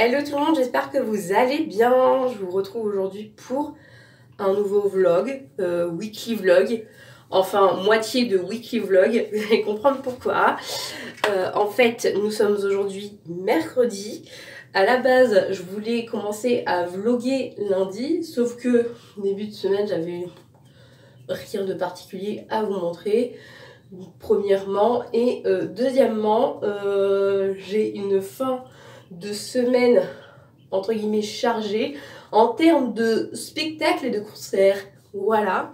Hello tout le monde, j'espère que vous allez bien. Je vous retrouve aujourd'hui pour un nouveau vlog, weekly vlog. Enfin, moitié de weekly vlog, vous allez comprendre pourquoi. En fait, nous sommes aujourd'hui mercredi. À la base, je voulais commencer à vlogger lundi, sauf que début de semaine, j'avais rien de particulier à vous montrer. Premièrement, et deuxièmement, j'ai une fin de semaine entre guillemets chargée en termes de spectacles et de concerts, voilà.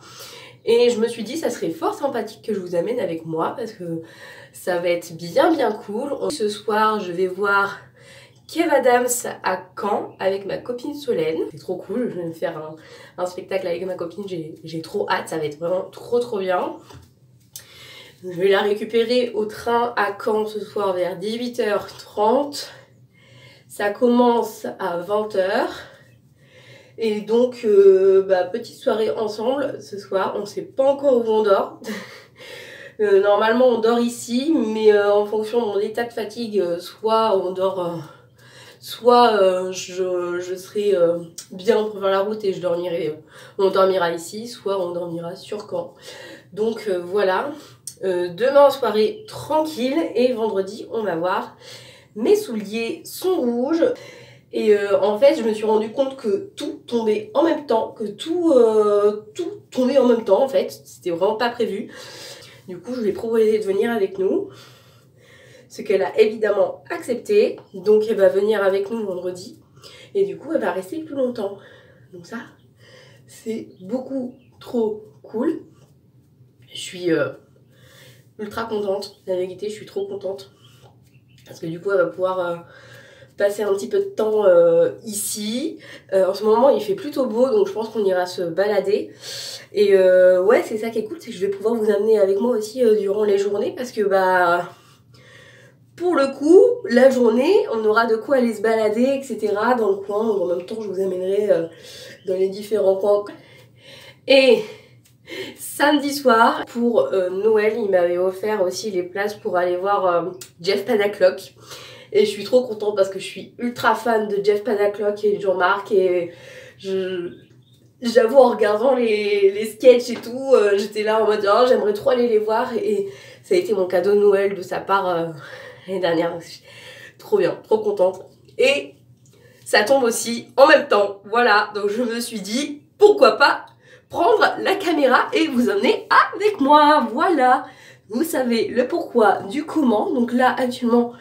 Et je me suis dit ça serait fort sympathique que je vous amène avec moi parce que ça va être bien cool. Ce soir je vais voir Kev Adams à Caen avec ma copine Solène. C'est trop cool, je vais me faire un spectacle avec ma copine, j'ai trop hâte, ça va être vraiment trop bien. Je vais la récupérer au train à Caen ce soir vers 18h30. Ça commence à 20h. Et donc, petite soirée ensemble ce soir. On ne sait pas encore où on dort. Normalement, on dort ici, mais en fonction de mon état de fatigue, soit on dort... soit je serai bien pour faire la route et on dormira ici, soit on dormira sur Caen. Donc voilà. Demain soirée tranquille et vendredi on va voir. Mes souliers sont rouges et en fait je me suis rendu compte que tout tombait en même temps, que tout tombait en même temps en fait, c'était vraiment pas prévu. Du coup je lui ai proposé de venir avec nous, ce qu'elle a évidemment accepté, donc elle va venir avec nous vendredi et du coup elle va rester plus longtemps. Donc ça c'est beaucoup trop cool. Je suis ultra contente, la vérité je suis trop contente parce que du coup elle va pouvoir passer un petit peu de temps ici. En ce moment il fait plutôt beau donc je pense qu'on ira se balader et ouais c'est ça qui est cool, c'est que je vais pouvoir vous amener avec moi aussi durant les journées parce que pour le coup la journée on aura de quoi aller se balader etc dans le coin. En même temps je vous amènerai dans les différents coins. Et samedi soir, pour Noël, il m'avait offert aussi les places pour aller voir Jeff Panaclock. Et je suis trop contente parce que je suis ultra fan de Jeff Panaclock et Jean-Marc. Et j'avoue, en regardant les sketchs et tout, j'étais là en mode oh, j'aimerais trop aller les voir. Et ça a été mon cadeau de Noël de sa part l'année dernière. Trop bien, trop contente. Et ça tombe aussi en même temps. Voilà, donc je me suis dit pourquoi pas prendre la caméra et vous emmener avec moi, voilà. Vous savez le pourquoi du comment. Donc là actuellement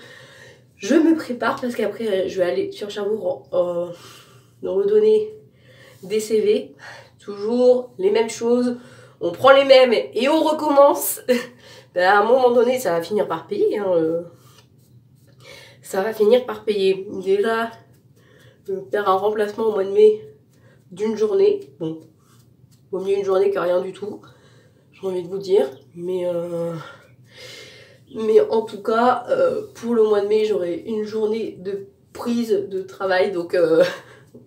je me prépare parce qu'après je vais aller sur Cherbourg redonner des CV. Toujours les mêmes choses, on prend les mêmes et on recommence. À un moment donné ça va finir par payer hein, ça va finir par payer. Déjà faire un remplacement au mois de mai d'une journée, bon vaut mieux une journée que rien du tout, j'ai envie de vous dire. Mais en tout cas, pour le mois de mai, j'aurai une journée de prise de travail. Donc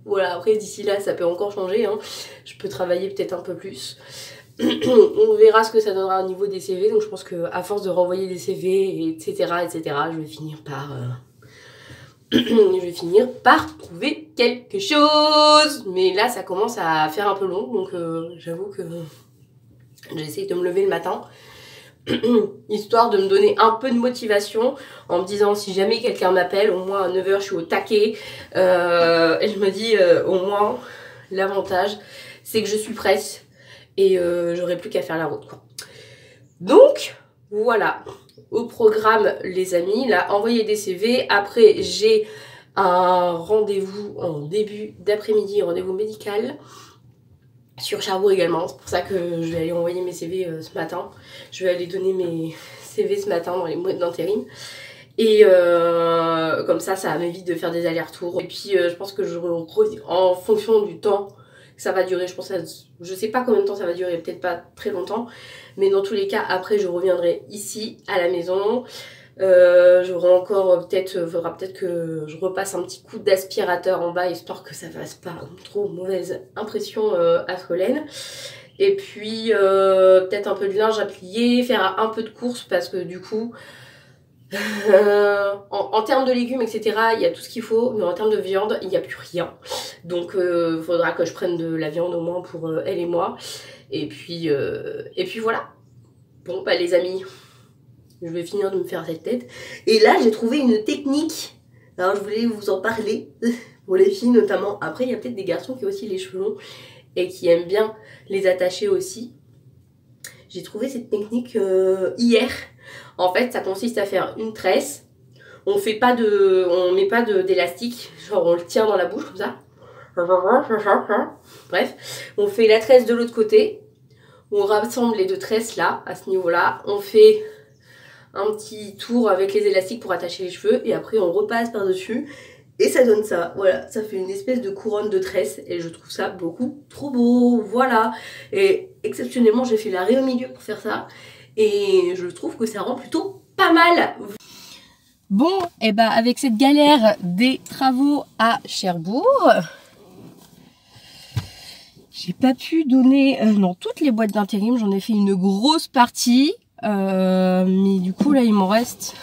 voilà, après d'ici là, ça peut encore changer. Hein. Je peux travailler peut-être un peu plus. On verra ce que ça donnera au niveau des CV. Donc je pense qu'à force de renvoyer des CV, etc., je vais finir par... je vais finir par trouver quelque chose. Mais là ça commence à faire un peu long. Donc j'avoue que j'essaie de me lever le matin histoire de me donner un peu de motivation en me disant si jamais quelqu'un m'appelle, au moins à 9h je suis au taquet. Et je me dis au moins l'avantage c'est que je suis prête et j'aurai plus qu'à faire la route quoi. Donc voilà, au programme les amis, là envoyer des CV. Après j'ai un rendez-vous en début d'après-midi, rendez-vous médical sur Cherbourg également. C'est pour ça que je vais aller envoyer mes CV ce matin. Je vais aller donner mes CV ce matin dans les mois d'intérim. Et comme ça m'évite de faire des allers-retours. Et puis je pense que en fonction du temps que ça va durer, je sais pas combien de temps ça va durer, peut-être pas très longtemps. Mais dans tous les cas, après je reviendrai ici à la maison. J'aurai encore faudra peut-être que je repasse un petit coup d'aspirateur en bas histoire que ça fasse pas trop mauvaise impression à Solène. Et puis peut-être un peu de linge à plier, faire un peu de course parce que du coup En termes de légumes, etc., il y a tout ce qu'il faut, mais en termes de viande, il n'y a plus rien. Donc, il faudra que je prenne de la viande au moins pour elle et moi. Et puis voilà. Bon, bah les amis, je vais finir de me faire cette tête. Et là, j'ai trouvé une technique. Alors, je voulais vous en parler, pour les filles notamment. Après, il y a peut-être des garçons qui ont aussi les cheveux longs et qui aiment bien les attacher aussi. J'ai trouvé cette technique hier. En fait, ça consiste à faire une tresse. On met pas d'élastique, genre on le tient dans la bouche comme ça. Bref, on fait la tresse de l'autre côté. On rassemble les deux tresses là, à ce niveau-là. On fait un petit tour avec les élastiques pour attacher les cheveux et après on repasse par-dessus. Et ça donne ça, voilà, ça fait une espèce de couronne de tresse et je trouve ça beaucoup trop beau, voilà. Et exceptionnellement, j'ai fait l'arrêt au milieu pour faire ça et je trouve que ça rend plutôt pas mal. Bon, et bah avec cette galère des travaux à Cherbourg, j'ai pas pu donner dans toutes les boîtes d'intérim, j'en ai fait une grosse partie, mais du coup là il m'en reste...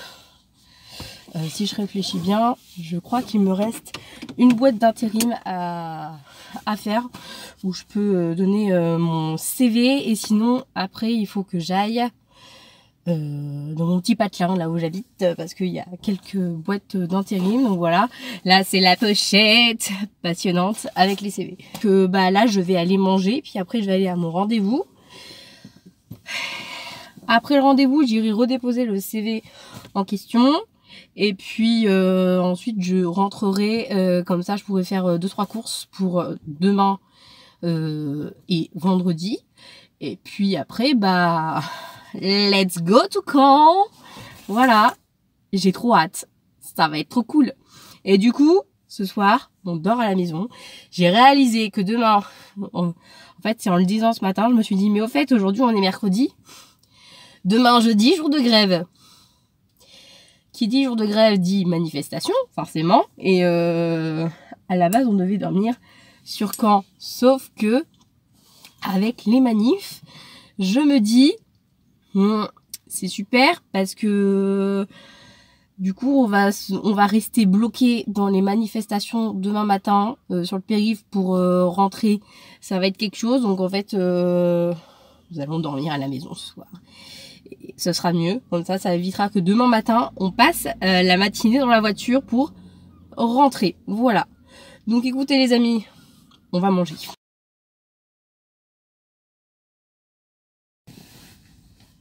si je réfléchis bien, je crois qu'il me reste une boîte d'intérim à faire où je peux donner mon CV et sinon après il faut que j'aille dans mon petit patelin là où j'habite parce qu'il y a quelques boîtes d'intérim. Donc voilà, là c'est la pochette passionnante avec les CV. Que bah là je vais aller manger puis après je vais aller à mon rendez-vous. Après le rendez-vous, j'irai redéposer le CV en question. Et puis ensuite je rentrerai, comme ça je pourrai faire 2-3 courses pour demain et vendredi. Et puis après bah let's go to Caen. Voilà, j'ai trop hâte, ça va être trop cool. Et du coup ce soir on dort à la maison. J'ai réalisé que demain, en fait c'est en le disant ce matin, je me suis dit mais au fait aujourd'hui on est mercredi, demain jeudi jour de grève. Qui dit jour de grève dit manifestation, forcément. Et à la base, on devait dormir sur Caen. Sauf que, avec les manifs, je me dis, c'est super parce que du coup, on va rester bloqué dans les manifestations demain matin sur le périph' pour rentrer. Ça va être quelque chose. Donc en fait, nous allons dormir à la maison ce soir. Et ce sera mieux, comme ça évitera que demain matin on passe la matinée dans la voiture pour rentrer. Voilà. Donc écoutez les amis, on va manger.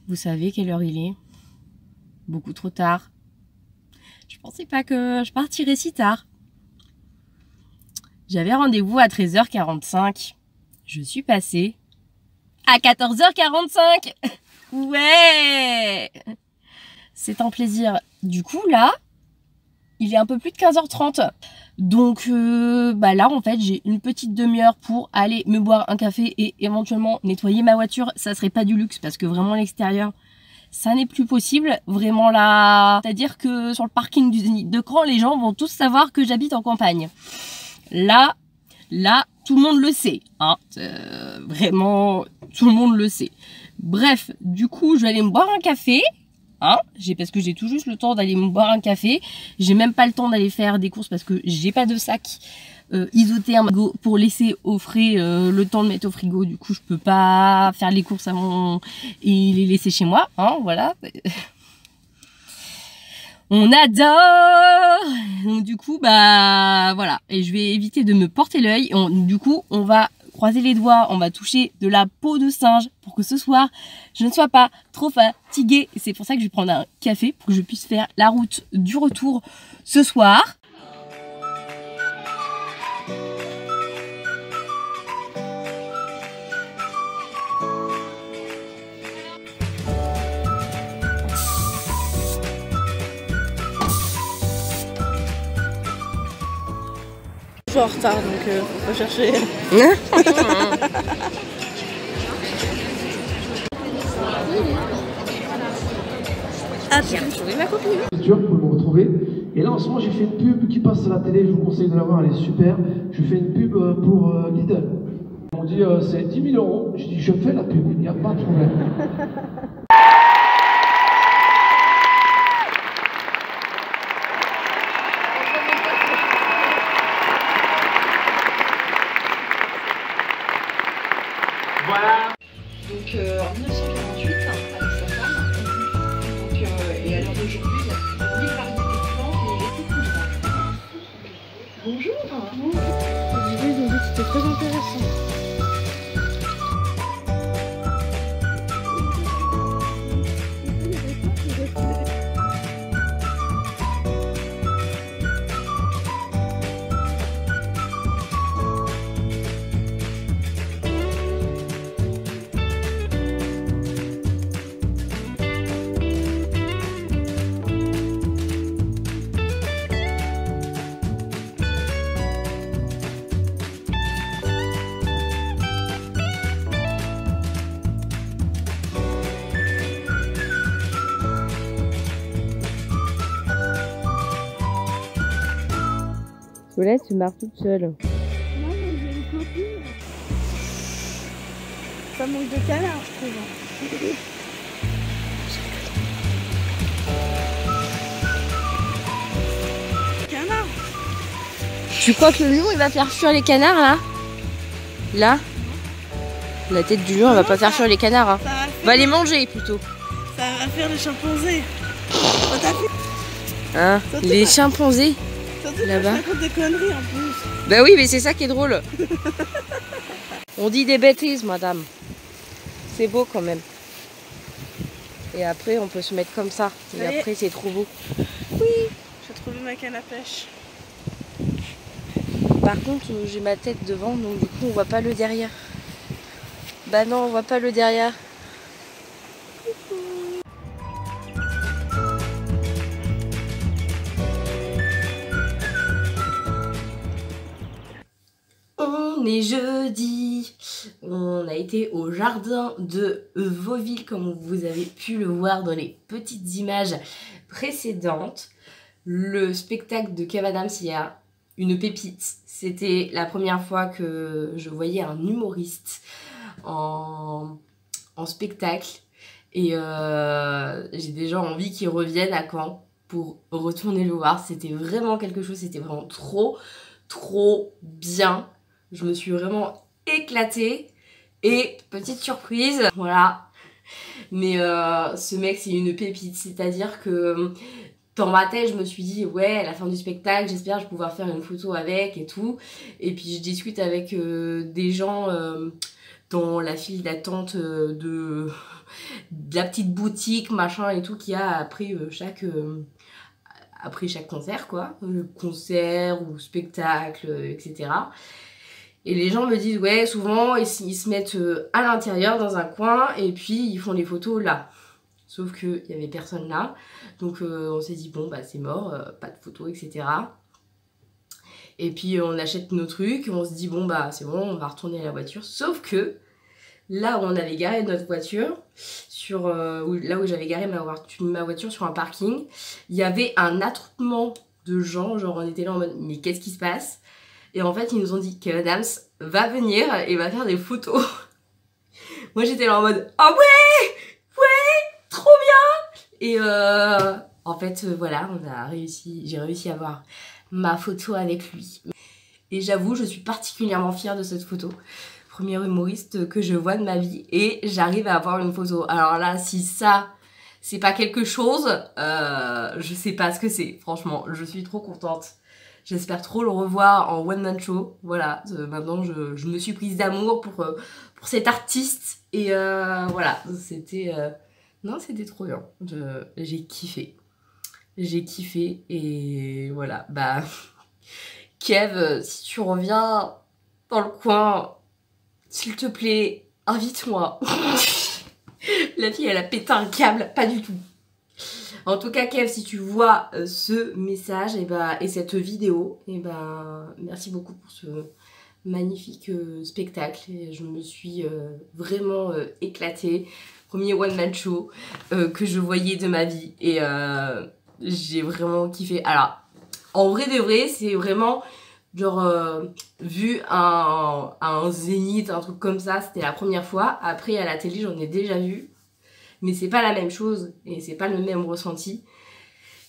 Vous savez quelle heure il est? Beaucoup trop tard. Je pensais pas que je partirais si tard. J'avais rendez-vous à 13h45. Je suis passée à 14h45. Ouais, c'est un plaisir. Du coup là, il est un peu plus de 15h30. Donc bah là en fait j'ai une petite demi-heure pour aller me boire un café et éventuellement nettoyer ma voiture. Ça serait pas du luxe parce que vraiment l'extérieur ça n'est plus possible. Vraiment là, c'est-à-dire que sur le parking du Zénith de Caen, les gens vont tous savoir que j'habite en campagne. Là tout le monde le sait, hein. Vraiment tout le monde le sait. Bref, du coup, je vais aller me boire un café, hein, parce que j'ai tout juste le temps d'aller me boire un café. J'ai même pas le temps d'aller faire des courses parce que j'ai pas de sac isotherme pour laisser au frais le temps de mettre au frigo. Du coup, je peux pas faire les courses avant et les laisser chez moi, hein, voilà. On adore. Donc du coup, bah voilà. Et je vais éviter de me porter l'œil. Du coup, on va croiser les doigts, on va toucher de la peau de singe pour que ce soir, je ne sois pas trop fatiguée. C'est pour ça que je vais prendre un café pour que je puisse faire la route du retour ce soir. Je suis en retard donc faut pas chercher. Ah, j'ai retrouvé ma copine. Vous pouvez me retrouver. Et là en ce moment j'ai fait une pub qui passe à la télé, je vous conseille de la voir, elle est super. Je fais une pub pour Lidl. On m'ont dit c'est 10 000 €. Je dis je fais la pub, il n'y a pas de problème. en 1948 avec sa femme. Donc, et à l'heure d'aujourd'hui, il y a une variété de plantes et il est tout plus grand. Bonjour. Bonjour. L'idée, ils ont dit que c'était très intéressant. Solène, tu marches toute seule. Non, mais j'ai une copine. Ça manque de canard, je trouve. Canard. Tu crois que le lion il va faire fuir les canards là? Là? La tête du lion elle va pas faire fuir les canards. Hein. Va les manger plutôt. Ça va faire les chimpanzés. Oh, t'as vu? Hein? Les chimpanzés? Là-bas. Je raconte des conneries en plus. Bah oui, mais c'est ça qui est drôle. On dit des bêtises, madame. C'est beau quand même. Et après, on peut se mettre comme ça. Et Allez. après, c'est trop beau. Oui, j'ai trouvé ma canne à pêche. Par contre, j'ai ma tête devant, donc du coup, on voit pas le derrière. Bah non, on voit pas le derrière. On est jeudi, on a été au jardin de Vauville comme vous avez pu le voir dans les petites images précédentes. Le spectacle de Kev Adams, il y a une pépite. C'était la première fois que je voyais un humoriste en spectacle et j'ai déjà envie qu'il revienne à Caen pour retourner le voir. C'était vraiment quelque chose, c'était vraiment trop bien. Je me suis vraiment éclatée. Et petite surprise, voilà. Mais ce mec, c'est une pépite. C'est-à-dire que dans ma tête, je me suis dit, ouais, à la fin du spectacle, j'espère que je vais pouvoir faire une photo avec et tout. Et puis je discute avec des gens dans la file d'attente de la petite boutique, machin et tout, qu'il y a après chaque concert, quoi. Concert ou spectacle, etc. Et les gens me disent, ouais, souvent, ils se mettent à l'intérieur, dans un coin, et puis ils font les photos là. Sauf qu'il n'y avait personne là. Donc on s'est dit, bon, bah c'est mort, pas de photos, etc. Et puis on achète nos trucs, on se dit, bon, bah c'est bon, on va retourner à la voiture. Sauf que là où on avait garé notre voiture, là où j'avais garé ma voiture sur un parking, il y avait un attroupement de gens, genre on était là en mode, mais qu'est-ce qui se passe ? Et en fait, ils nous ont dit que Adams va venir et va faire des photos. Moi, j'étais là en mode « Ah ouais, trop bien !» Et en fait, voilà, j'ai réussi à avoir ma photo avec lui. Et j'avoue, je suis particulièrement fière de cette photo. Premier humoriste que je vois de ma vie et j'arrive à avoir une photo. Alors là, si ça, c'est pas quelque chose, je sais pas ce que c'est. Franchement, je suis trop contente. J'espère trop le revoir en one-man show. Voilà, maintenant je me suis prise d'amour pour cet artiste. Et voilà, c'était trop bien. J'ai kiffé. J'ai kiffé et voilà. Bah, Kev, si tu reviens dans le coin, s'il te plaît, invite-moi. La fille, elle a pété un câble, pas du tout. En tout cas, Kev, si tu vois ce message et cette vidéo, merci beaucoup pour ce magnifique spectacle. Et je me suis vraiment éclatée. Premier one-man show que je voyais de ma vie. Et j'ai vraiment kiffé. Alors, en vrai de vrai, c'est vraiment genre vu un zénith, un truc comme ça. C'était la première fois. Après, à la télé, j'en ai déjà vu. Mais c'est pas la même chose et c'est pas le même ressenti.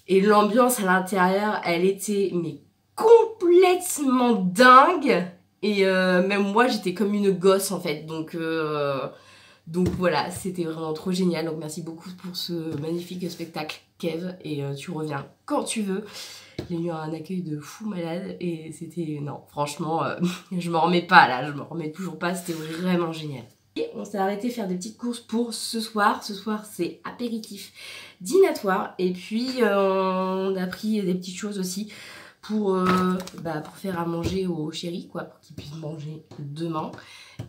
Et l'ambiance à l'intérieur, elle était mais complètement dingue. Et même moi, j'étais comme une gosse en fait. Donc Donc voilà, c'était vraiment trop génial. Donc merci beaucoup pour ce magnifique spectacle, Kev. Et tu reviens quand tu veux. J'ai eu un accueil de fou malade et c'était... Non, franchement, je m'en remets pas là, je m'en remets toujours pas, c'était vraiment génial. Et on s'est arrêté faire des petites courses pour ce soir. Ce soir, c'est apéritif dînatoire. Et puis, on a pris des petites choses aussi pour faire à manger au chéri, quoi, pour qu'il puisse manger demain.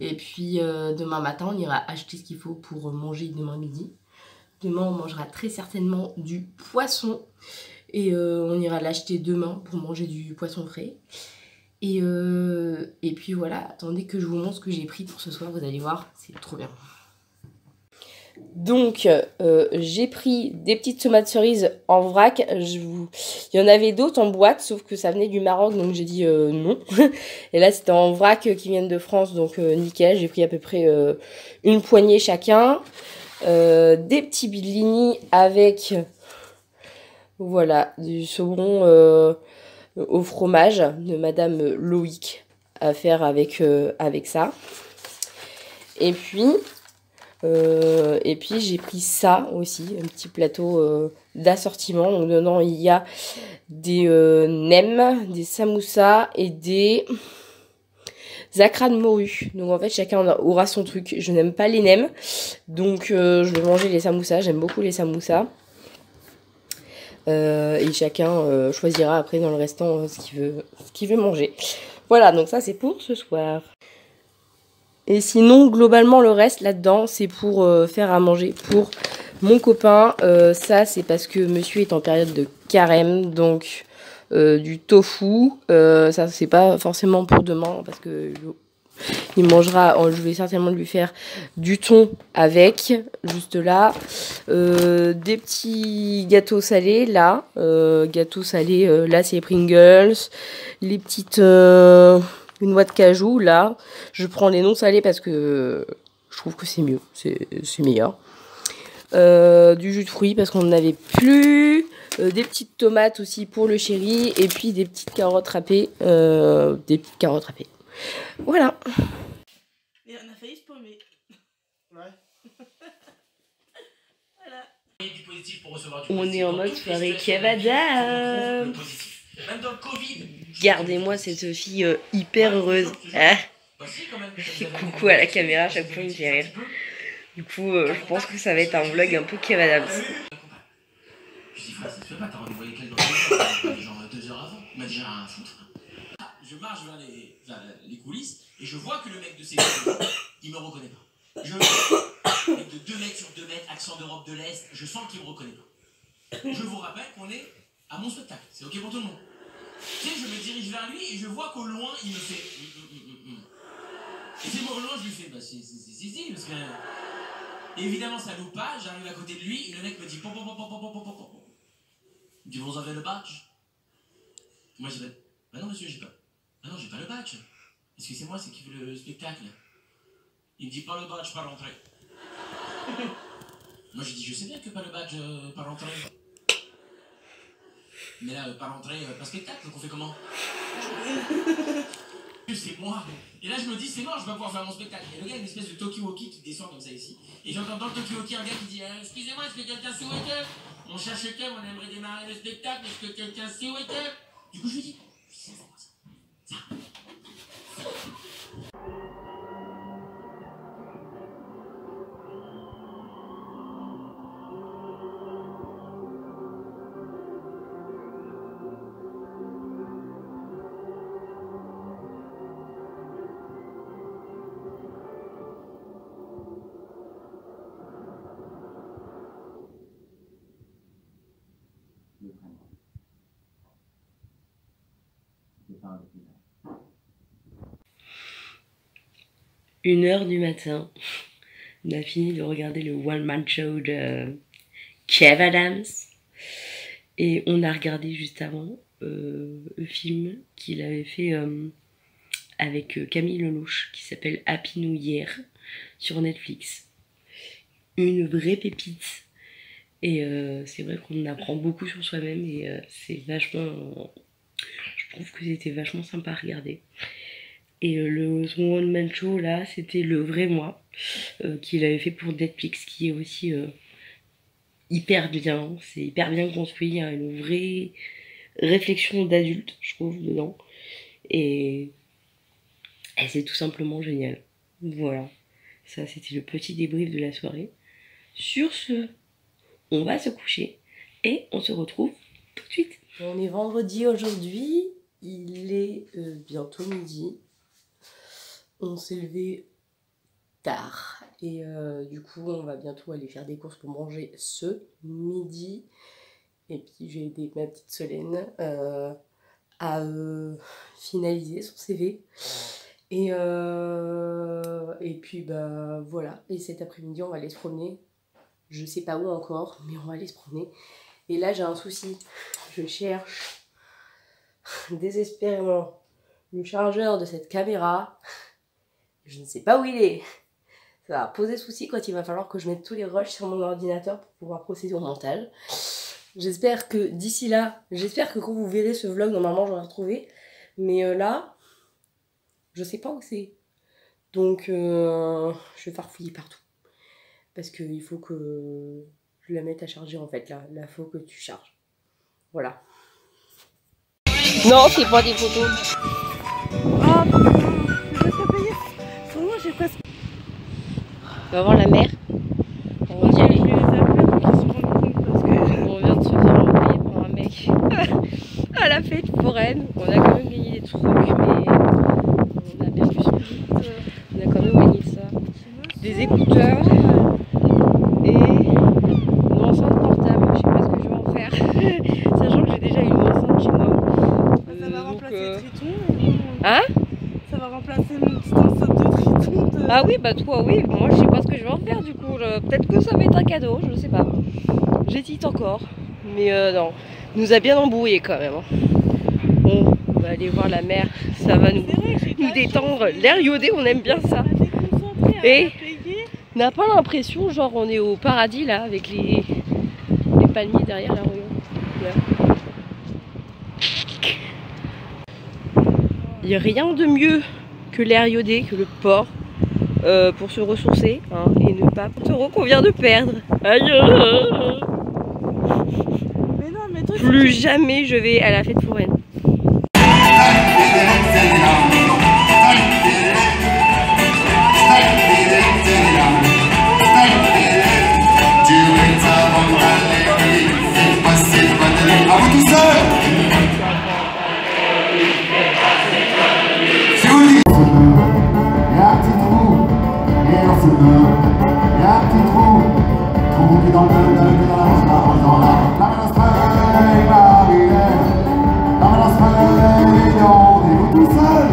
Et puis, demain matin, on ira acheter ce qu'il faut pour manger demain midi. Demain, on mangera très certainement du poisson. Et on ira l'acheter demain pour manger du poisson frais. Et puis voilà, attendez que je vous montre ce que j'ai pris pour ce soir, vous allez voir, c'est trop bien. Donc, j'ai pris des petites tomates cerises en vrac. Il y en avait d'autres en boîte, sauf que ça venait du Maroc, donc j'ai dit non. Et là, c'était en vrac qui viennent de France, donc nickel. J'ai pris à peu près une poignée chacun. Des petits bidlini avec... Voilà, du saumon au fromage de Madame Loïc à faire avec ça. Et puis j'ai pris ça aussi, un petit plateau d'assortiment. Donc dedans, il y a des nems, des samoussas et des acras de morue. Donc en fait, chacun aura son truc. Je n'aime pas les nems, donc je vais manger les samoussas. J'aime beaucoup les samoussas. Et chacun choisira après dans le restant ce qu'il veut manger. Voilà, donc ça c'est pour ce soir. Et sinon, globalement, le reste là-dedans, c'est pour faire à manger pour mon copain. Ça, c'est parce que monsieur est en période de carême, donc du tofu. Ça, c'est pas forcément pour demain, parce que... Il mangera, je vais certainement lui faire du thon avec, juste là. Des petits gâteaux salés, là. Gâteaux salés, là, c'est les Pringles. Les petites noix de cajou, là. Je prends les non salés parce que je trouve que c'est mieux, c'est meilleur. Du jus de fruits parce qu'on n'en avait plus. Des petites tomates aussi pour le chéri. Et puis des petites carottes râpées. Voilà. Et on a failli se paumer. Ouais. Voilà. On est en mode soirée Cavada. Même dans le Covid. Regardez-moi cette fille hyper heureuse. Hein, je fais coucou à la caméra à chaque fois, il me fait rire. Du coup, je pense que ça va être un vlog un peu Cavadams. Je dis, frère, ça se fait pas, t'as rendez-vous avec elle dans les gens 2 heures avant. Il m'a dit, rien à foutre. Je marche vers les coulisses et je vois que le mec de ces deux, il me reconnaît pas. Je vois, mec de 2 mètres sur 2 mètres, accent d'Europe de l'Est, je sens qu'il me reconnaît pas. Je vous rappelle qu'on est à mon spectacle, c'est ok pour tout le monde. Tu sais, je me dirige vers lui et je vois qu'au loin, il me fait... Et c'est moi au loin, je lui fais, bah si, parce que... Évidemment, ça loupe pas, j'arrive à côté de lui et le mec me dit... Il dit, vous avez le badge? Moi, je dis, bah non, monsieur, j'ai pas... Ah non, j'ai pas le badge. Excusez-moi, c'est qui veut le spectacle? Il me dit pas le badge, pas l'entrée. Moi, je dis, je sais bien que pas le badge, pas l'entrée. Mais là, pas l'entrée, pas spectacle, donc on fait comment? C'est moi. Et là, je me dis, c'est mort, je vais pouvoir faire mon spectacle. Et le gars a une espèce de talkie-walkie qui descend comme ça ici. Et j'entends dans le talkie-walkie un gars qui dit, excusez-moi, est-ce que quelqu'un souhaite? On cherche quelqu'un, on aimerait démarrer le spectacle, est-ce que quelqu'un souhaite? Du coup, je lui dis, c'est moi ça. Une heure du matin, on a fini de regarder le One Man Show de Kev Adams. Et on a regardé juste avant le film qu'il avait fait avec Camille Lelouch qui s'appelle Happy New Year sur Netflix. Une vraie pépite. Et c'est vrai qu'on apprend beaucoup sur soi-même et c'est vachement... Je trouve que c'était vachement sympa à regarder. Et son One Man Show là, c'était le vrai moi qu'il avait fait pour Netflix, qui est aussi hyper bien. C'est hyper bien construit, il y a une vraie réflexion d'adulte, je trouve, dedans. Et c'est tout simplement génial. Voilà, ça c'était le petit débrief de la soirée. Sur ce, on va se coucher et on se retrouve tout de suite. On est vendredi aujourd'hui, il est bientôt midi. On s'est levé tard et du coup on va bientôt aller faire des courses pour manger ce midi. Et puis j'ai aidé ma petite Solène à finaliser son CV. Et puis bah voilà, et cet après-midi on va aller se promener. Je sais pas où encore, mais on va aller se promener. Et là j'ai un souci, je cherche désespérément le chargeur de cette caméra. Je ne sais pas où il est. Ça va poser souci quand il va falloir que je mette tous les rushs sur mon ordinateur pour pouvoir procéder au montage. J'espère que d'ici là, j'espère que quand vous verrez ce vlog, normalement j'aurai retrouvé. Mais là, je sais pas où c'est. Donc je vais farfouiller partout. Parce qu'il faut que je la mette à charger en fait. Là, faut que tu charges. Voilà. Non, c'est pas des photos. Oh putain, je vais pas payer. Vraiment, j'ai presque. On va voir la mer. On va y aller. Je vais les appeler pour qu'ils se rendent compte parce que. On vient de se faire envoyer par un mec à la fête foraine. On a quand même gagné des trucs, mais on a perdu son vite. On a quand même gagné ça. Des écouteurs et une enceinte portable. Je sais pas ce que je vais en faire. Sachant que j'ai déjà une enceinte chez moi. Ça va remplacer Triton. Hein? Ça va remplacer mon petit enceinte de Triton. Ah oui, bah toi oui, moi je sais pas ce que je vais en faire du coup. Peut-être que ça va être un cadeau, je sais pas. J'hésite encore. Mais non, nous a bien embrouillé quand même. Bon, on va aller voir la mer, ça va nous détendre. L'air iodé, on aime bien ça. Et on n'a pas l'impression, genre on est au paradis là, avec les palmiers derrière la rue. Il n'y a rien de mieux que l'air iodé, que le port, pour se ressourcer hein, et ne pas taureau qu'on vient de perdre. Aïe. Mais non, mais toi, Plus jamais je vais à la fête foraine. À vous tout seul. C'est où dit. Il y a un petit trou, et on se meurt. Il y a un petit trou, trou qui dans le qui dans la menace feuille, Marie-Hélène. La menace feuille, on est vous tout seul.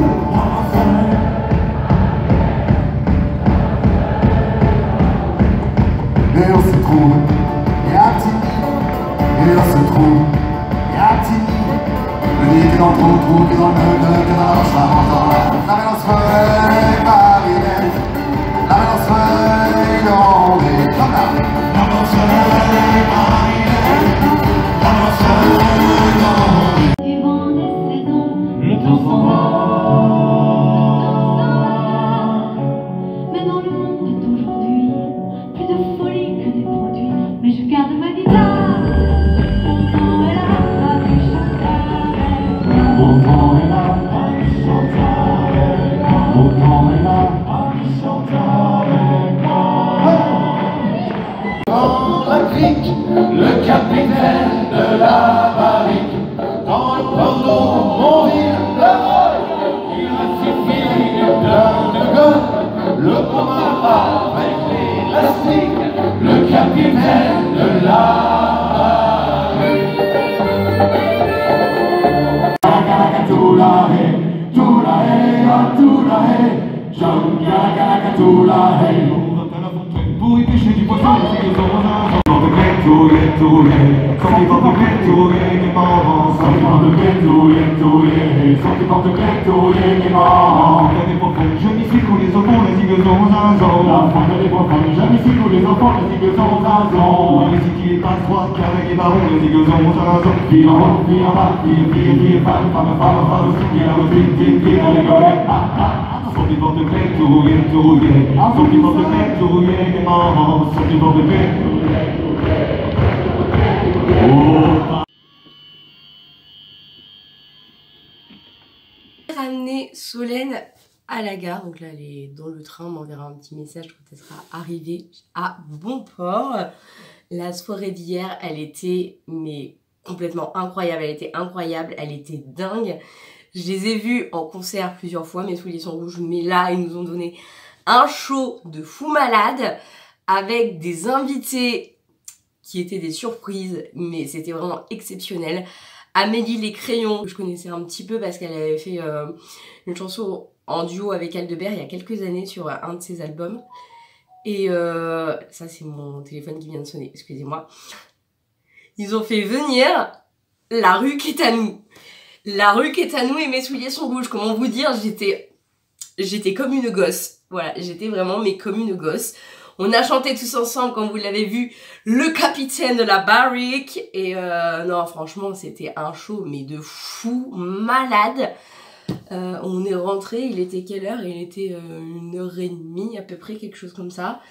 Et on se trouve, il y a un petit nid, et on se trouve. Il y a un petit nid, le nid qui est dans le trou qui est dans le qui est dans la roche, la menace feuille, Marie-Hélène. La menace feuille, on est comme là. La menace feuille, Marie-Hélène. La menace feuille, on est. Du vent des saisons, Le temps s'en va. mais dans le monde d'aujourd'hui, plus de folie que des produits. Mais je garde ma guitare, pourtant elle a pu chanter avec moi. Autant est là, à chanter avec moi. Autant est là, à chanter avec moi. Dans la crique, le capitaine de la barrique. Dans le porno, mon ville, le roc, il rectifie de gomme. Le pomard avec l'élastique, le capitaine de la barrique. Tulahe, tulahe, tulahe, Jungle, tulahe. On va à la fontaine pour y pêcher du poisson, c'est que dans un Je m'y suis coulé au fond, les zigues ont zinzon. La fin de les profondes, je m'y suis coulé au fond, les zigues ont zinzon. Les cités pas trois, carré et barons, les zigues ont zinzon. Fille en haut, fille en bas, fille, femme, aussi, qui a aussi, qui a rigolé. Sont des portes clés, tourouillés, sont des portes clés, tourouillés, des morts, sont des portes clés. Ramener Solène à la gare, donc là elle est dans le train, on m'enverra un petit message quand elle sera arrivée à bon port. La soirée d'hier, elle était mais complètement incroyable, elle était dingue. Je les ai vus en concert plusieurs fois, Mes Souliers sont rouges, mais là ils nous ont donné un show de fou malade avec des invités qui étaient des surprises, mais c'était vraiment exceptionnel. Amélie Les Crayons, que je connaissais un petit peu parce qu'elle avait fait une chanson en duo avec Aldebert il y a quelques années sur un de ses albums. Et ça c'est mon téléphone qui vient de sonner, excusez-moi. Ils ont fait venir La Rue qui est à nous. La Rue qui est à nous et Mes Souliers sont rouges. Comment vous dire, j'étais comme une gosse. Voilà, j'étais vraiment mais comme une gosse. On a chanté tous ensemble, comme vous l'avez vu, le capitaine de la barrique. Et non, franchement, c'était un show, mais de fou, malade. On est rentré, il était quelle heure? Il était 1h30 à peu près, quelque chose comme ça.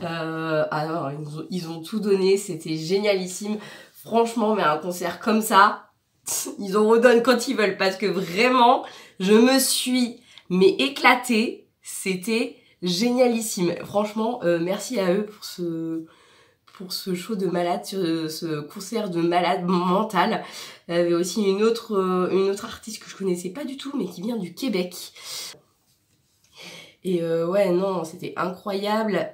Alors, ils ont tout donné, c'était génialissime. Franchement, mais un concert comme ça, ils en redonnent quand ils veulent. Parce que vraiment, je me suis éclatée. C'était génialissime. Franchement, merci à eux pour ce show de malade, ce concert de malade mental. Il y avait aussi une autre artiste que je connaissais pas du tout, mais qui vient du Québec. Et ouais, non, c'était incroyable.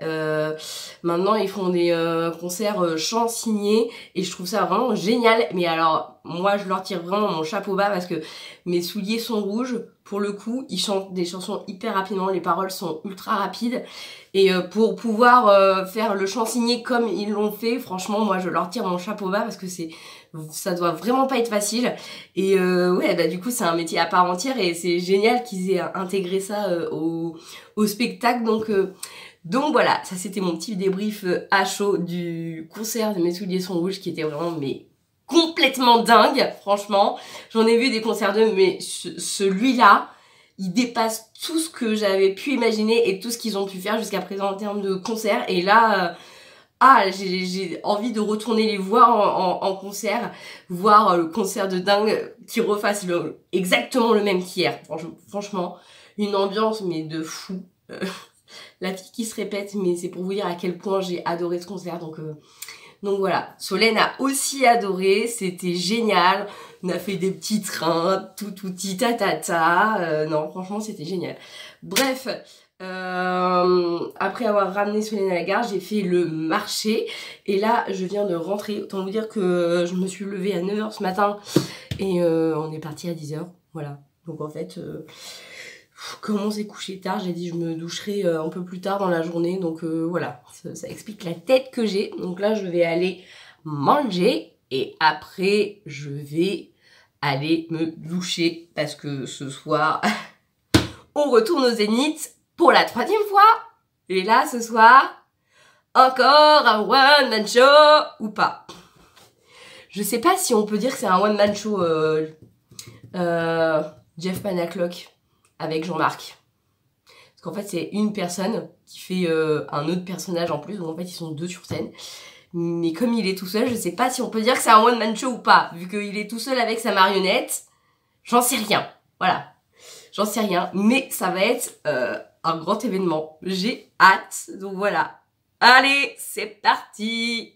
Maintenant, ils font des concerts chants signés et je trouve ça vraiment génial. Mais alors, moi, je leur tire vraiment mon chapeau bas parce que Mes Souliers sont rouges. Pour le coup, ils chantent des chansons hyper rapidement, les paroles sont ultra rapides. Et pour pouvoir faire le chant signé comme ils l'ont fait, franchement, moi, je leur tire mon chapeau bas parce que ça doit vraiment pas être facile. Et ouais, bah du coup, c'est un métier à part entière et c'est génial qu'ils aient intégré ça au spectacle. Donc voilà, ça c'était mon petit débrief à chaud du concert de Mes Souliers sont rouges qui était vraiment complètement dingue, franchement. J'en ai vu des concerts d'eux, mais celui-là, il dépasse tout ce que j'avais pu imaginer et tout ce qu'ils ont pu faire jusqu'à présent en termes de concert. Et là, j'ai envie de retourner les voir en concert, voir le concert de dingue qui refasse exactement le même qu'hier. Franchement, une ambiance mais de fou. La fille qui se répète, mais c'est pour vous dire à quel point j'ai adoré ce concert. Donc voilà, Solène a aussi adoré, c'était génial, on a fait des petits trains, tout tatata, non franchement c'était génial. Bref, après avoir ramené Solène à la gare, j'ai fait le marché et là je viens de rentrer, autant vous dire que je me suis levée à 9h ce matin et on est parti à 10h, voilà. Donc en fait, comme on s'est couché tard, j'ai dit je me doucherai un peu plus tard dans la journée. Donc voilà, ça explique la tête que j'ai. Donc là, je vais aller manger et après, je vais aller me doucher parce que ce soir, on retourne au Zénith pour la 3e fois. Et là, ce soir, encore un one-man show ou pas. Je sais pas si on peut dire que c'est un one-man show Jeff Panaclock avec Jean-Marc. Parce qu'en fait, c'est une personne qui fait un autre personnage en plus. Donc en fait, ils sont deux sur scène. Mais comme il est tout seul, je sais pas si on peut dire que c'est un one-man show ou pas. Vu qu'il est tout seul avec sa marionnette, j'en sais rien. Voilà. J'en sais rien. Mais ça va être un grand événement. J'ai hâte. Donc voilà. Allez, c'est parti!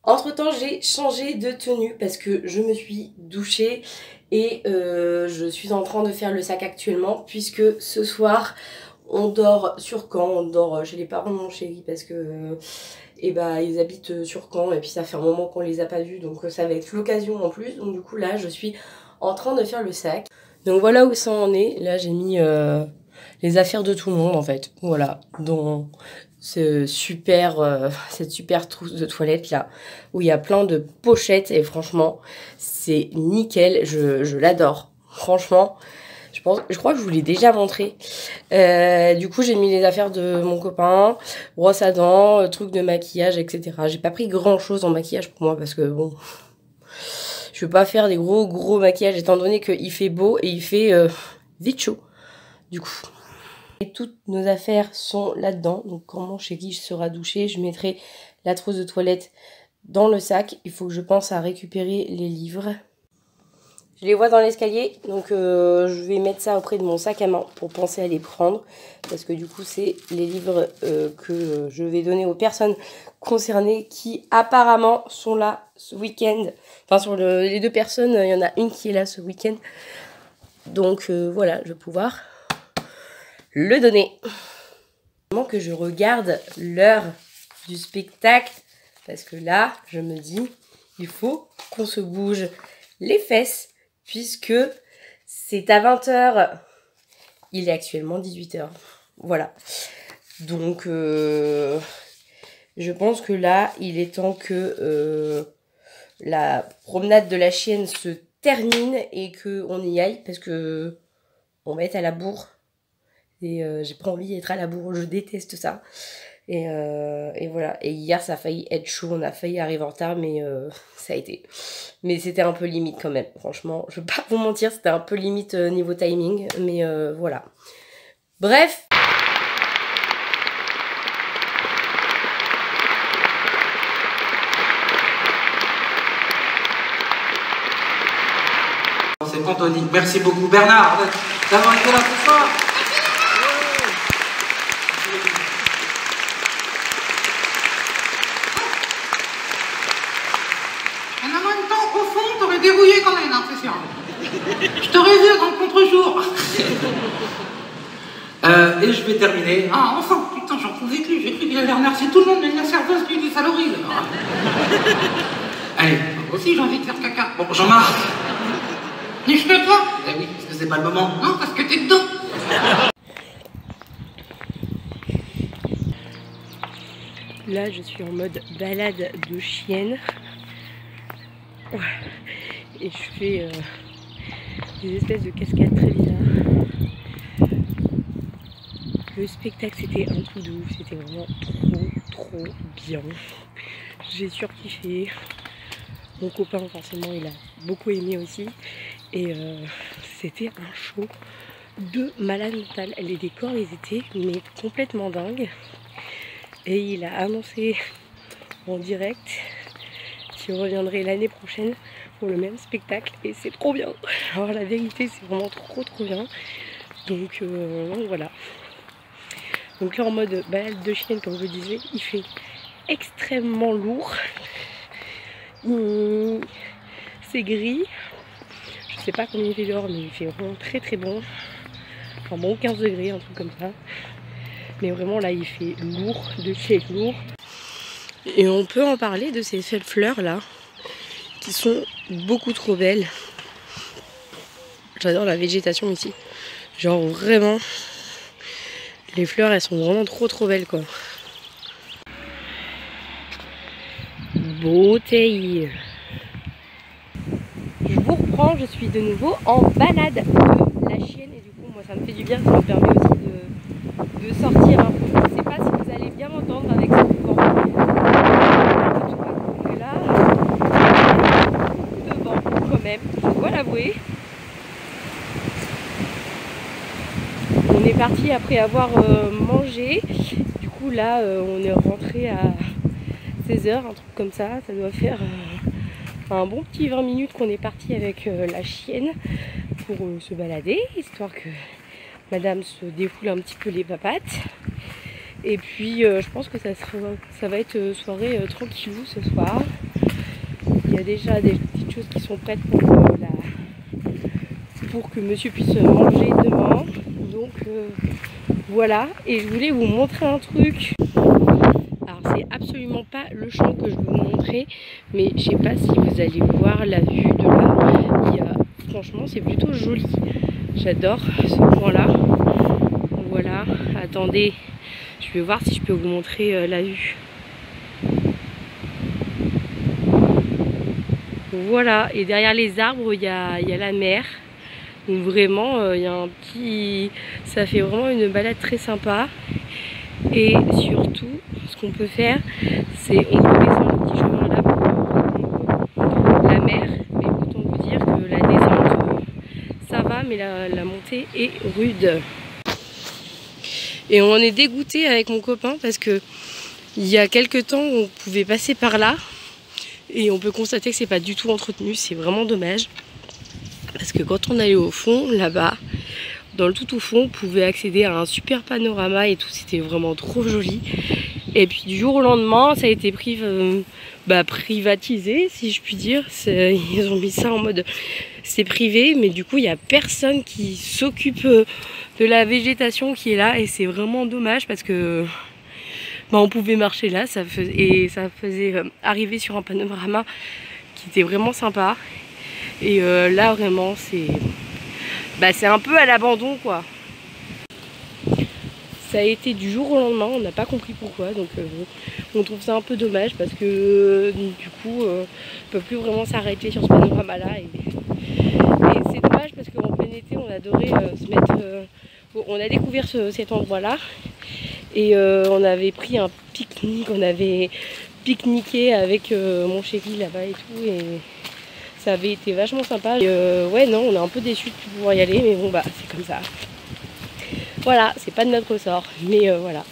Entre temps, j'ai changé de tenue parce que je me suis douchée et je suis en train de faire le sac actuellement puisque ce soir on dort sur Caen, on dort chez les parents de mon chéri parce que ils habitent sur Caen et puis ça fait un moment qu'on les a pas vus donc ça va être l'occasion en plus. Donc du coup là je suis en train de faire le sac. Donc voilà où ça en est. Là j'ai mis les affaires de tout le monde en fait. Voilà, dont cette super trousse de toilette là, où il y a plein de pochettes et franchement, c'est nickel, je l'adore. Franchement, je crois que je vous l'ai déjà montré. Du coup, j'ai mis les affaires de mon copain, brosse à dents, trucs de maquillage, etc. J'ai pas pris grand chose en maquillage pour moi parce que bon, je veux pas faire des gros maquillages étant donné qu'il fait beau et il fait vite chaud. Du coup. Et toutes nos affaires sont là-dedans. Donc quand mon chéri sera douché, je mettrai la trousse de toilette dans le sac. Il faut que je pense à récupérer les livres. Je les vois dans l'escalier, donc je vais mettre ça auprès de mon sac à main pour penser à les prendre. Parce que du coup, c'est les livres que je vais donner aux personnes concernées qui apparemment sont là ce week-end. Enfin, sur les 2 personnes, il y en a une qui est là ce week-end. Donc voilà, je vais pouvoir le donner. Vraiment que je regarde l'heure du spectacle. Parce que là, je me dis, il faut qu'on se bouge les fesses. Puisque c'est à 20h, il est actuellement 18h. Voilà. Donc, je pense que là, il est temps que la promenade de la chienne se termine et qu'on y aille. Parce que on va être à la bourre. Et j'ai pas envie d'être à la bourre, je déteste ça. Et voilà. Et hier, ça a failli être chaud. On a failli arriver en retard, mais ça a été. Mais c'était un peu limite quand même. Franchement, je vais pas vous mentir, c'était un peu limite niveau timing. Mais voilà. Bref. C'est Anthony. Merci beaucoup Bernard d'avoir été là ce soir. Débrouillé quand même, hein, c'est sûr. Je t'aurais vu dans le contre-jour. Et je vais terminer. Ah, enfin, putain, j'en pouvais plus. J'ai cru qu'il allait remercier tout le monde, mais la serveuse lui dit saloperie. Allez. Moi aussi, j'ai envie de faire caca. Bon, Jean-Marc. Mais je fais pas. Eh oui, parce que c'est pas le moment. Non, parce que t'es dedans. Là, je suis en mode balade de chienne. Et je fais des espèces de cascades très bizarres. Le spectacle, c'était un truc de ouf. C'était vraiment trop bien. J'ai surkiffé. Mon copain, forcément, il a beaucoup aimé aussi. Et c'était un show de malade mental. Les décors, ils étaient mais complètement dingues. Et il a annoncé en direct qu'il reviendrait l'année prochaine pour le même spectacle. Et c'est trop bien. Alors la vérité, c'est vraiment trop bien. Donc voilà. Donc là, en mode balade de chienne, comme je vous disais, il fait extrêmement lourd. C'est gris. Je sais pas combien il fait dehors, mais il fait vraiment très bon. Enfin bon, 15 degrés, un truc comme ça. Mais vraiment là, il fait lourd, de chez lourd. Et on peut en parler de ces fleurs là, qui sont beaucoup trop belles. J'adore la végétation ici. Genre vraiment, les fleurs, elles sont vraiment trop belles quoi. Beauté. Je vous reprends, je suis de nouveau en balade de la chienne et du coup moi ça me fait du bien, ça me permet aussi de sortir un peu. Je ne sais pas si vous allez bien m'entendre avec ce vent. Et là, beaucoup de vent quand même, je dois l'avouer. On est parti après avoir mangé. Du coup là on est rentré à 16h, un truc comme ça. Ça doit faire un bon petit 20 minutes qu'on est parti avec la chienne pour se balader, histoire que madame se défoule un petit peu les papates. Et puis je pense que ça va être soirée tranquillou ce soir. Il y a déjà des petites choses qui sont prêtes pour que monsieur puisse manger demain. Donc voilà, et je voulais vous montrer un truc. Alors c'est absolument pas le champ que je veux vous montrer, mais je sais pas si vous allez voir la vue de là. Franchement c'est plutôt joli. J'adore ce coin là. Voilà. Voilà, attendez, je vais voir si je peux vous montrer la vue. Voilà, et derrière les arbres, il y a la mer. Donc vraiment, il y a un petit... ça fait vraiment une balade très sympa. Et surtout, ce qu'on peut faire, c'est on peut descendre le petit chemin là pour la mer. Mais autant vous dire que la descente, ça va, mais la montée est rude. Et on en est dégoûté avec mon copain parce que il y a quelques temps, on pouvait passer par là. Et on peut constater que c'est pas du tout entretenu, c'est vraiment dommage. Parce que quand on allait au fond, là-bas, dans le tout au fond, on pouvait accéder à un super panorama et tout, c'était vraiment trop joli. Et puis du jour au lendemain, ça a été privatisé, si je puis dire. Ils ont mis ça en mode c'est privé, mais du coup il n'y a personne qui s'occupe de la végétation qui est là. Et c'est vraiment dommage parce que on pouvait marcher là, ça faisait arriver sur un panorama qui était vraiment sympa. Et là vraiment c'est un peu à l'abandon quoi. Ça a été du jour au lendemain, on n'a pas compris pourquoi, donc on trouve ça un peu dommage parce que du coup on peut plus vraiment s'arrêter sur ce panorama là. Et c'est dommage parce qu'en plein été on adorait se mettre... on a découvert cet endroit là. Et on avait pris un pique-nique, on avait pique-niqué avec mon chéri là-bas et tout, et ça avait été vachement sympa. Et ouais, non, on est un peu déçus de ne plus pouvoir y aller, mais bon, bah, c'est comme ça. Voilà, c'est pas de notre ressort, mais voilà.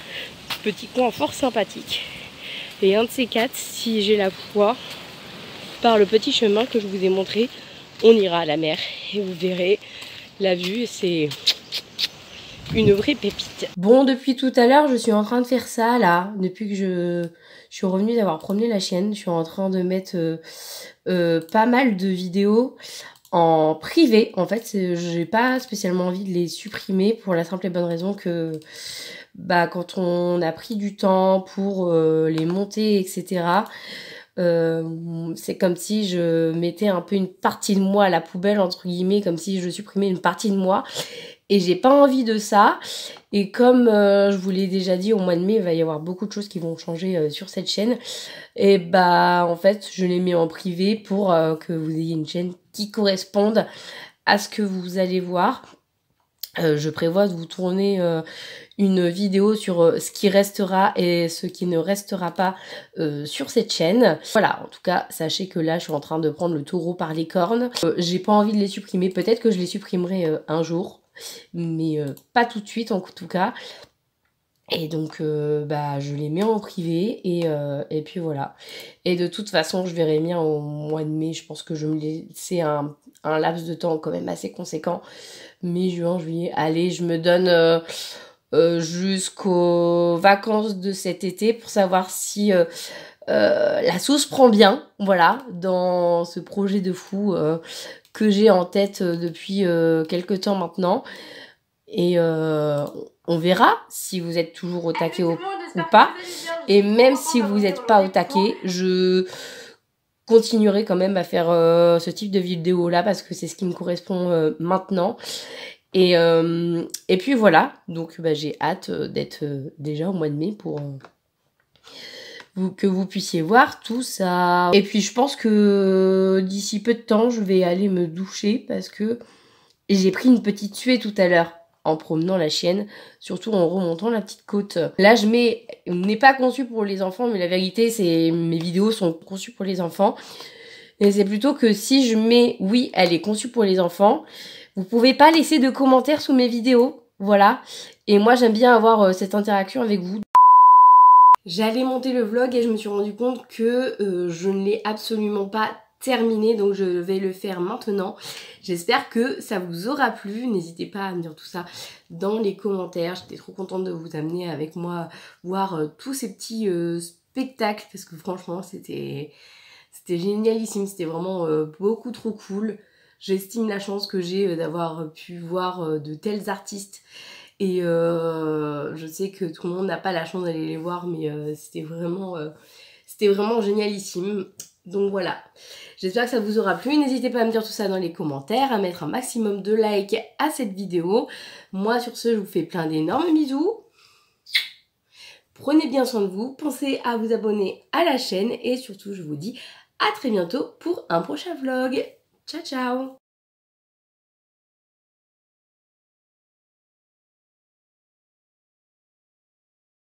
Petit coin fort sympathique. Et un de ces quatre, si j'ai la foi, par le petit chemin que je vous ai montré, on ira à la mer et vous verrez la vue, c'est... une vraie pépite. Bon, depuis tout à l'heure, je suis en train de faire ça, là. Depuis que je suis revenue d'avoir promené la chienne, je suis en train de mettre pas mal de vidéos en privé. En fait, j'ai pas spécialement envie de les supprimer pour la simple et bonne raison que quand on a pris du temps pour les monter, etc., c'est comme si je mettais un peu une partie de moi à la poubelle, entre guillemets, comme si je supprimais une partie de moi. Et j'ai pas envie de ça. Et comme je vous l'ai déjà dit, au mois de mai, il va y avoir beaucoup de choses qui vont changer sur cette chaîne. Et en fait, je les mets en privé pour que vous ayez une chaîne qui corresponde à ce que vous allez voir. Je prévois de vous tourner une vidéo sur ce qui restera et ce qui ne restera pas sur cette chaîne. Voilà, en tout cas, sachez que là, je suis en train de prendre le taureau par les cornes. J'ai pas envie de les supprimer. Peut-être que je les supprimerai un jour, mais pas tout de suite en tout cas. Et donc je les mets en privé et puis voilà. Et de toute façon je verrai bien au mois de mai, je pense que je vais me laisser un laps de temps quand même assez conséquent. Mai, juin, juillet, allez, je me donne jusqu'aux vacances de cet été pour savoir si la sauce prend bien, voilà, dans ce projet de fou que j'ai en tête depuis quelques temps maintenant. Et on verra si vous êtes toujours au taquet ou pas. Et même si vous n'êtes pas au taquet, je continuerai quand même à faire ce type de vidéo là parce que c'est ce qui me correspond maintenant. Et puis voilà, donc j'ai hâte d'être déjà au mois de mai pour que vous puissiez voir tout ça. Et puis je pense que d'ici peu de temps, je vais aller me doucher parce que j'ai pris une petite suée tout à l'heure en promenant la chienne, surtout en remontant la petite côte. Là, n'est pas conçu pour les enfants, mais la vérité, c'est mes vidéos sont conçues pour les enfants. Et c'est plutôt que si je mets « oui, elle est conçue pour les enfants », vous pouvez pas laisser de commentaires sous mes vidéos, voilà. Et moi, j'aime bien avoir cette interaction avec vous. J'allais monter le vlog et je me suis rendu compte que je ne l'ai absolument pas terminé, donc je vais le faire maintenant. J'espère que ça vous aura plu. N'hésitez pas à me dire tout ça dans les commentaires. J'étais trop contente de vous amener avec moi voir tous ces petits spectacles parce que franchement c'était génialissime. C'était vraiment beaucoup trop cool. J'estime la chance que j'ai d'avoir pu voir de tels artistes. Et je sais que tout le monde n'a pas la chance d'aller les voir, mais c'était vraiment génialissime. Donc voilà, j'espère que ça vous aura plu. N'hésitez pas à me dire tout ça dans les commentaires, à mettre un maximum de likes à cette vidéo. Moi sur ce, je vous fais plein d'énormes bisous. Prenez bien soin de vous, pensez à vous abonner à la chaîne et surtout je vous dis à très bientôt pour un prochain vlog. Ciao ciao!